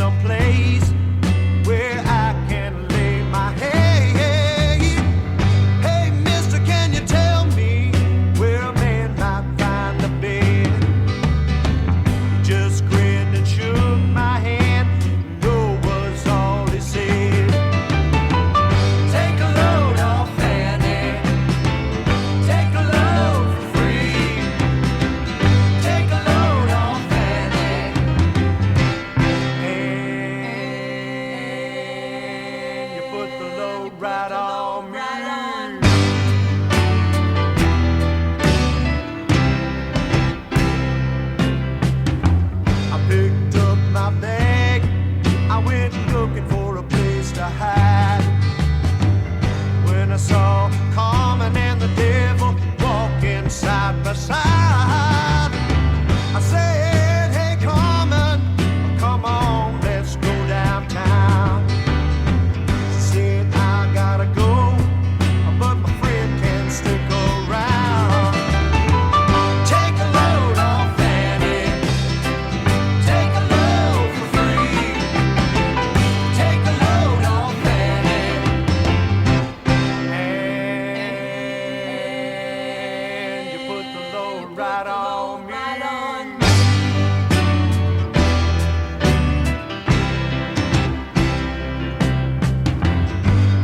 someplace where I can lay my head. Hey, mister, can you tell me where a man might find a bed? He just grinned and shook my hand. No was all he said. Take a load off Fanny. Take a load for free. Take a load off Fanny. And you put the load right on me. I picked up my bag. I went looking for a place to hide. When I saw Carmen and the devil walking side by side, I said, hey Carmen, come on, let's go downtown. She said, I gotta go, but my friend can stick around. Take a load off Fanny. Take a load for free. Take a load off Fanny. And you put the load right on me.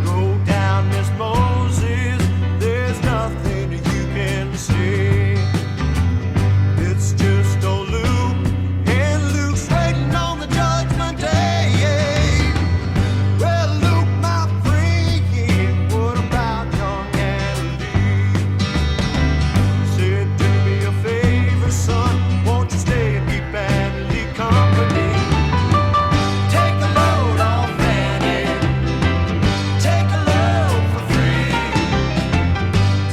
Go down, Miss Moses. There's nothing you can see. It's just old Luke, and Luke's waiting on the judgment day. Well, Luke, my friend, what about young Anna Lee? Said, do me a favor, son, won't you stay and keep Anna Lee company? Take a load off Fanny. Take a load for free.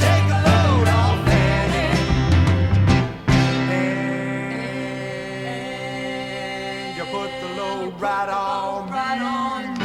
Take a load off Fanny. And you put the load right on me.